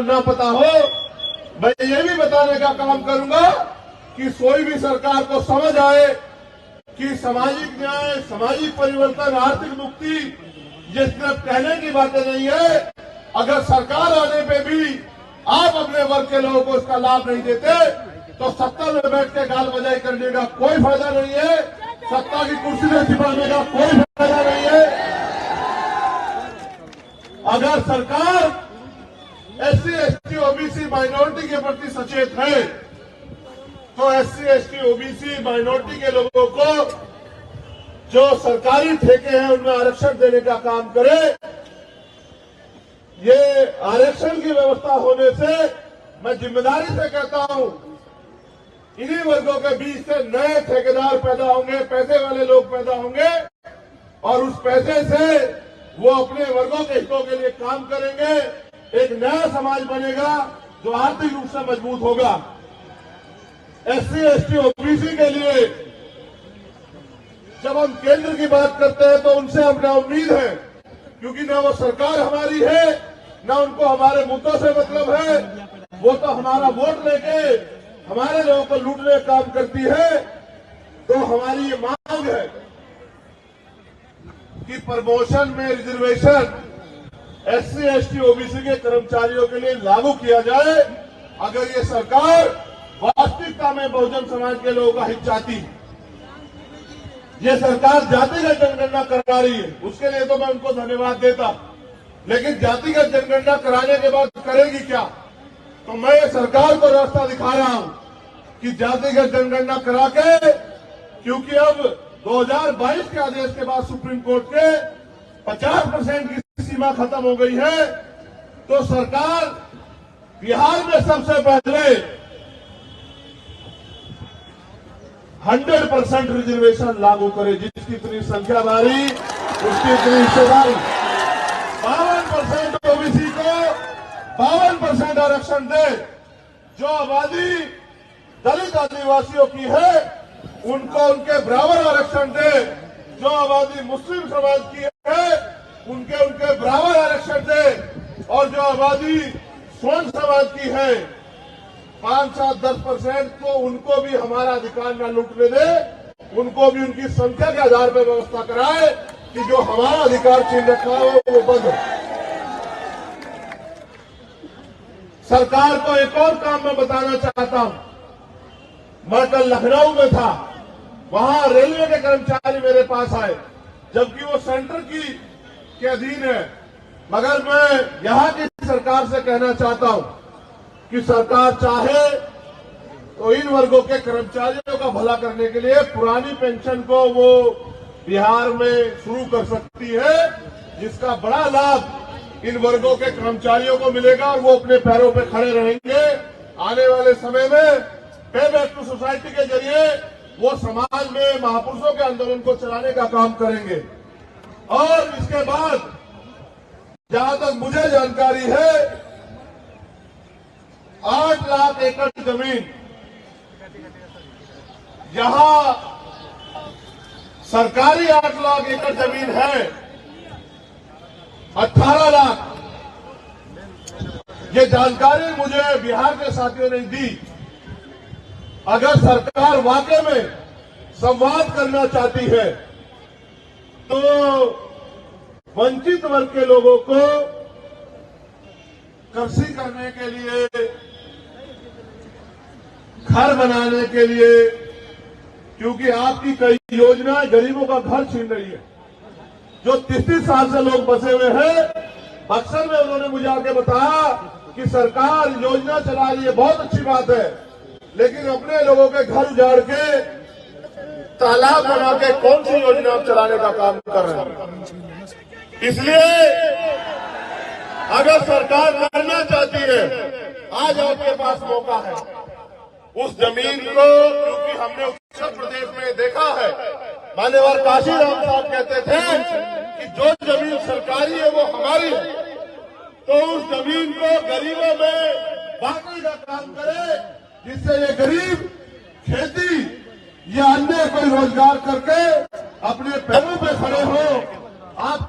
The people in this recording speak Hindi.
न पता हो, मैं ये भी बताने का काम करूंगा कि कोई भी सरकार को समझ आए कि सामाजिक न्याय, सामाजिक परिवर्तन, आर्थिक मुक्ति ये सिर्फ कहने की बातें नहीं है। अगर सरकार आने पे भी आप अपने वर्ग के लोगों को इसका लाभ नहीं देते तो सत्ता में बैठ के गाल बजाई करने का कोई फायदा नहीं है, सत्ता की कुर्सी में छिपाने का कोई फायदा नहीं है। अगर सरकार एससी, एसटी, ओबीसी, माइनॉरिटी के प्रति सचेत है तो एससी, एसटी, ओबीसी, माइनॉरिटी के लोगों को जो सरकारी ठेके हैं उनमें आरक्षण देने का काम करे। ये आरक्षण की व्यवस्था होने से मैं जिम्मेदारी से कहता हूं, इन्हीं वर्गों के बीच से नए ठेकेदार पैदा होंगे, पैसे वाले लोग पैदा होंगे और उस पैसे से वो अपने वर्गों के हितों के लिए काम करेंगे। एक नया समाज बनेगा जो आर्थिक रूप से मजबूत होगा। एससी, एसटी, ओबीसी के लिए जब हम केंद्र की बात करते हैं तो उनसे हमें उम्मीद है, क्योंकि न वो सरकार हमारी है, न उनको हमारे मुद्दों से मतलब है। वो तो हमारा वोट लेके हमारे लोगों को लूटने का काम करती है। तो हमारी ये मांग है कि प्रमोशन में रिजर्वेशन एससी, एसटी, ओबीसी के कर्मचारियों के लिए लागू किया जाए। अगर ये सरकार वास्तविकता में बहुजन समाज के लोगों का हित चाहती है, ये सरकार जातिगत जनगणना करा रही है, उसके लिए तो मैं उनको धन्यवाद देता, लेकिन जातिगत जनगणना कराने के बाद करेगी क्या? तो मैं सरकार को रास्ता दिखा रहा हूं कि जातिगत जनगणना करा के, क्योंकि अब 2022 के आदेश के बाद सुप्रीम कोर्ट के 50% की सीमा खत्म हो गई है, तो सरकार बिहार में सबसे पहले 100% रिजर्वेशन लागू करे। जिसकी इतनी संख्या भारी उसकी इतनी हिस्सेदारी। 52% ओबीसी को 52% आरक्षण दे। जो आबादी दलित आदिवासियों की है उनको उनके बराबर आरक्षण दे। जो आबादी मुस्लिम समाज की है उनके बराबर आरक्षण दे। और जो आबादी स्वर्ण समाज की है 5, 7, 10% तो उनको भी हमारा अधिकार न लूटने दे, उनको भी उनकी संख्या के आधार पर व्यवस्था कराए कि जो हमारा अधिकार छीन रखा हो वो बंद हो। सरकार को एक और काम मैं बताना चाहता हूं। मैं कल लखनऊ में था, वहां रेलवे के कर्मचारी मेरे पास आए, जबकि वो सेंटर के अधीन है। मगर मैं यहां की सरकार से कहना चाहता हूं कि सरकार चाहे तो इन वर्गों के कर्मचारियों का भला करने के लिए पुरानी पेंशन को वो बिहार में शुरू कर सकती है, जिसका बड़ा लाभ इन वर्गों के कर्मचारियों को मिलेगा और वो अपने पैरों पर खड़े रहेंगे। आने वाले समय में पे बैक टू सोसाइटी के जरिए वो समाज में महापुरुषों के आंदोलन को चलाने का काम करेंगे। और इसके बाद जहां तक मुझे जानकारी है 8 लाख एकड़ जमीन, जहां सरकारी 8 लाख एकड़ जमीन है, 18 लाख, ये जानकारी मुझे बिहार के साथियों ने दी। अगर सरकार वाकई में संवाद करना चाहती है तो वंचित वर्ग के लोगों को कृषि करने के लिए, घर बनाने के लिए, क्योंकि आपकी कई योजनाएं गरीबों का घर छीन रही है। जो 33 साल से लोग बसे हुए हैं, बक्सर में उन्होंने मुझे आके बताया कि सरकार योजना चला रही है, बहुत अच्छी बात है, लेकिन अपने लोगों के घर उजाड़ के तालाब बना के कौन सी योजना चलाने का काम कर रहे हैं। इसलिए अगर सरकार करना चाहती है, आज आपके पास मौका है। उस जमीन को, क्योंकि हमने उत्तर प्रदेश में देखा है, मान्यवर काशीराम साहब कहते थे कि जो जमीन सरकारी है वो हमारी है, तो उस जमीन को गरीबों में बांटने का काम करे, जिससे ये गरीब खेती या अन्य कोई रोजगार करके अपने पैरों पे खड़े हो।